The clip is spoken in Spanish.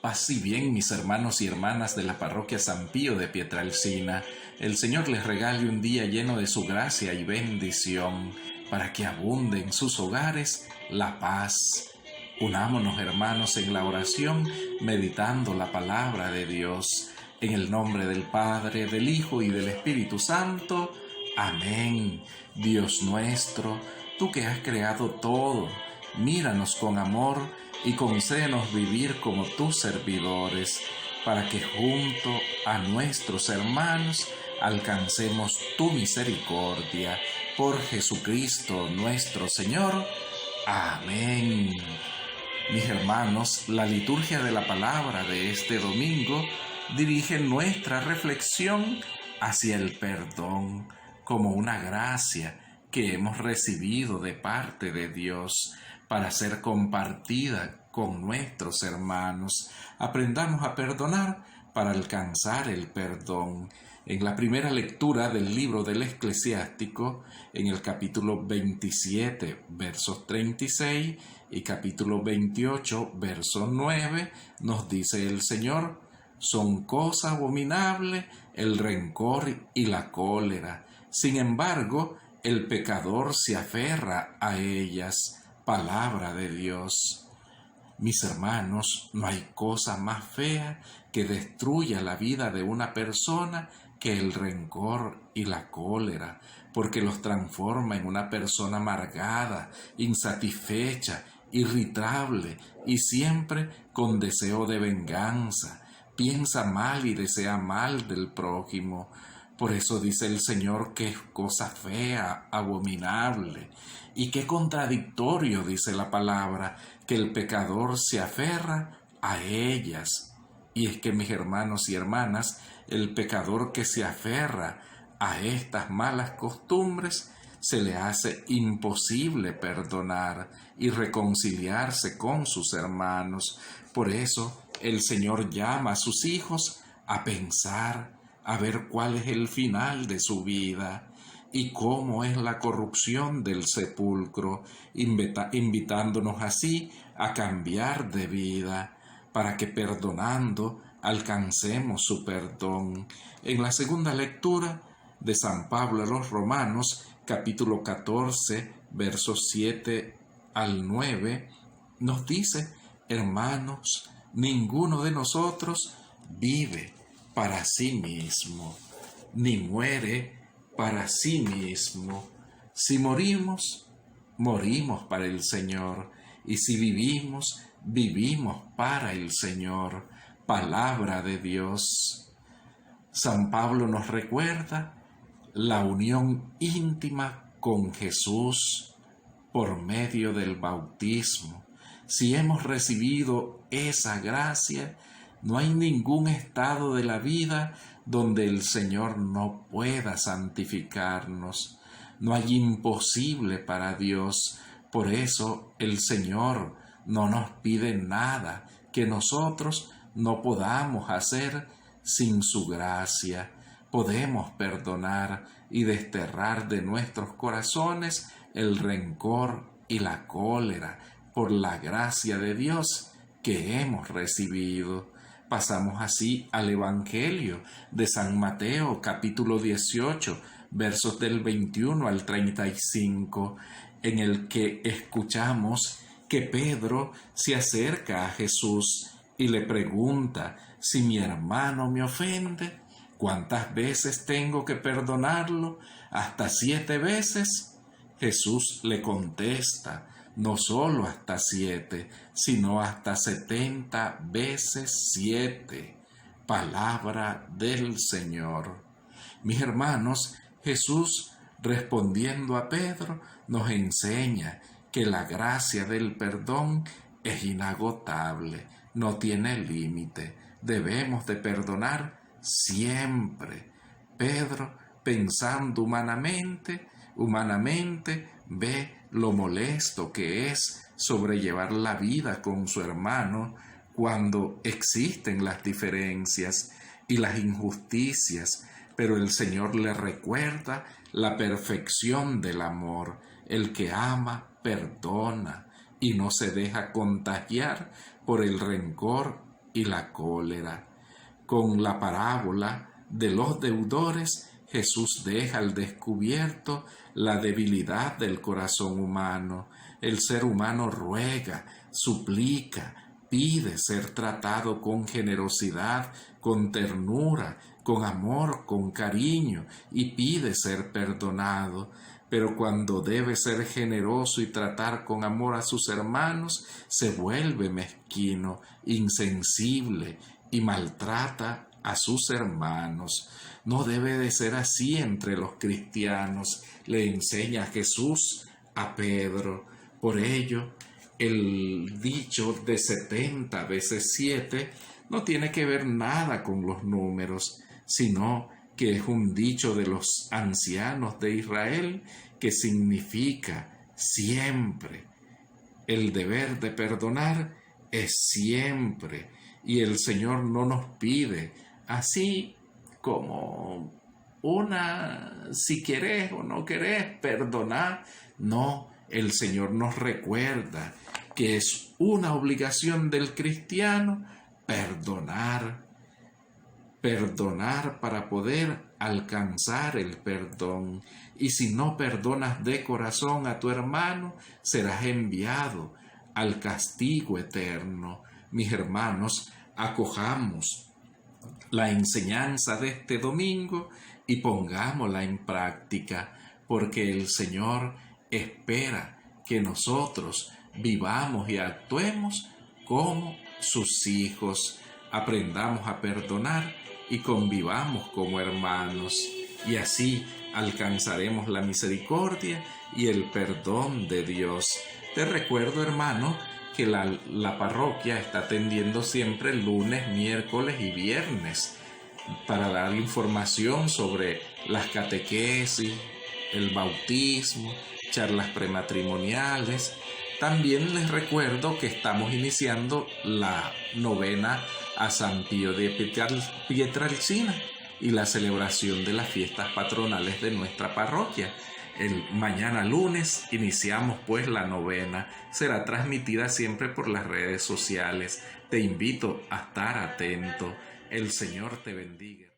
Paz y bien, mis hermanos y hermanas de la parroquia San Pío de Pietrelcina. El Señor les regale un día lleno de su gracia y bendición, para que abunde en sus hogares la paz. Unámonos, hermanos, en la oración, meditando la palabra de Dios. En el nombre del Padre, del Hijo y del Espíritu Santo. Amén. Dios nuestro, tú que has creado todo, míranos con amor y concédenos vivir como tus servidores, para que junto a nuestros hermanos alcancemos tu misericordia. Por Jesucristo nuestro Señor. Amén. Mis hermanos, la liturgia de la palabra de este domingo dirige nuestra reflexión hacia el perdón como una gracia que hemos recibido de parte de Dios para ser compartida con nuestros hermanos. Aprendamos a perdonar para alcanzar el perdón. En la primera lectura del libro del Eclesiástico, en el capítulo 27, versos 36 y capítulo 28, verso 9, nos dice el Señor: son cosa abominable el rencor y la cólera. Sin embargo, el pecador se aferra a ellas. Palabra de Dios. Mis hermanos, no hay cosa más fea que destruya la vida de una persona que el rencor y la cólera, porque los transforma en una persona amargada, insatisfecha, irritable y siempre con deseo de venganza. Piensa mal y desea mal del prójimo. Por eso dice el Señor que es cosa fea, abominable. Y qué contradictorio, dice la palabra, que el pecador se aferra a ellas. Y es que, mis hermanos y hermanas, el pecador que se aferra a estas malas costumbres, se le hace imposible perdonar y reconciliarse con sus hermanos. Por eso el Señor llama a sus hijos a pensar, a ver cuál es el final de su vida y cómo es la corrupción del sepulcro, invitándonos así a cambiar de vida, para que perdonando alcancemos su perdón. En la segunda lectura de San Pablo a los Romanos, capítulo 14, versos 7 al 9, nos dice: hermanos, ninguno de nosotros vive para sí mismo, ni muere para sí mismo. Si morimos, morimos para el Señor, y si vivimos, vivimos para el Señor. Palabra de Dios. San Pablo nos recuerda la unión íntima con Jesús por medio del bautismo. Si hemos recibido esa gracia, no hay ningún estado de la vida donde el Señor no pueda santificarnos. No hay imposible para Dios. Por eso el Señor no nos pide nada que nosotros no podamos hacer sin su gracia. Podemos perdonar y desterrar de nuestros corazones el rencor y la cólera por la gracia de Dios que hemos recibido. Pasamos así al Evangelio de San Mateo, capítulo 18, versos del 21 al 35, en el que escuchamos que Pedro se acerca a Jesús y le pregunta: si mi hermano me ofende, ¿cuántas veces tengo que perdonarlo? ¿Hasta 7 veces? Jesús le contesta: no solo hasta 7, sino hasta 70 veces 7. Palabra del Señor. Mis hermanos, Jesús, respondiendo a Pedro, nos enseña que la gracia del perdón es inagotable, no tiene límite. Debemos de perdonar siempre. Pedro, pensando humanamente, ve lo molesto que es sobrellevar la vida con su hermano cuando existen las diferencias y las injusticias, pero el Señor le recuerda la perfección del amor. El que ama, perdona y no se deja contagiar por el rencor y la cólera. Con la parábola de los deudores, Jesús deja al descubierto la debilidad del corazón humano. El ser humano ruega, suplica, pide ser tratado con generosidad, con ternura, con amor, con cariño, y pide ser perdonado. Pero cuando debe ser generoso y tratar con amor a sus hermanos, se vuelve mezquino, insensible y maltrata a sus hermanos. No debe de ser así entre los cristianos, le enseña Jesús a Pedro. Por ello, el dicho de 70 veces 7 no tiene que ver nada con los números, sino que es un dicho de los ancianos de Israel que significa siempre. El deber de perdonar es siempre, y el Señor no nos pide así como si querés o no querés perdonar. No, el Señor nos recuerda que es una obligación del cristiano perdonar para poder alcanzar el perdón. Y si no perdonas de corazón a tu hermano, serás enviado al castigo eterno. Mis hermanos, acojamos la enseñanza de este domingo y pongámosla en práctica, porque el Señor espera que nosotros vivamos y actuemos como sus hijos. Aprendamos a perdonar y convivamos como hermanos, y así alcanzaremos la misericordia y el perdón de Dios. Te recuerdo, hermano, que la parroquia está atendiendo siempre lunes, miércoles y viernes para dar información sobre las catequesis, el bautismo, charlas prematrimoniales. También les recuerdo que estamos iniciando la novena a San Pío de Pietrelcina y la celebración de las fiestas patronales de nuestra parroquia. El mañana lunes iniciamos pues la novena. Será transmitida siempre por las redes sociales. Te invito a estar atento. El Señor te bendiga.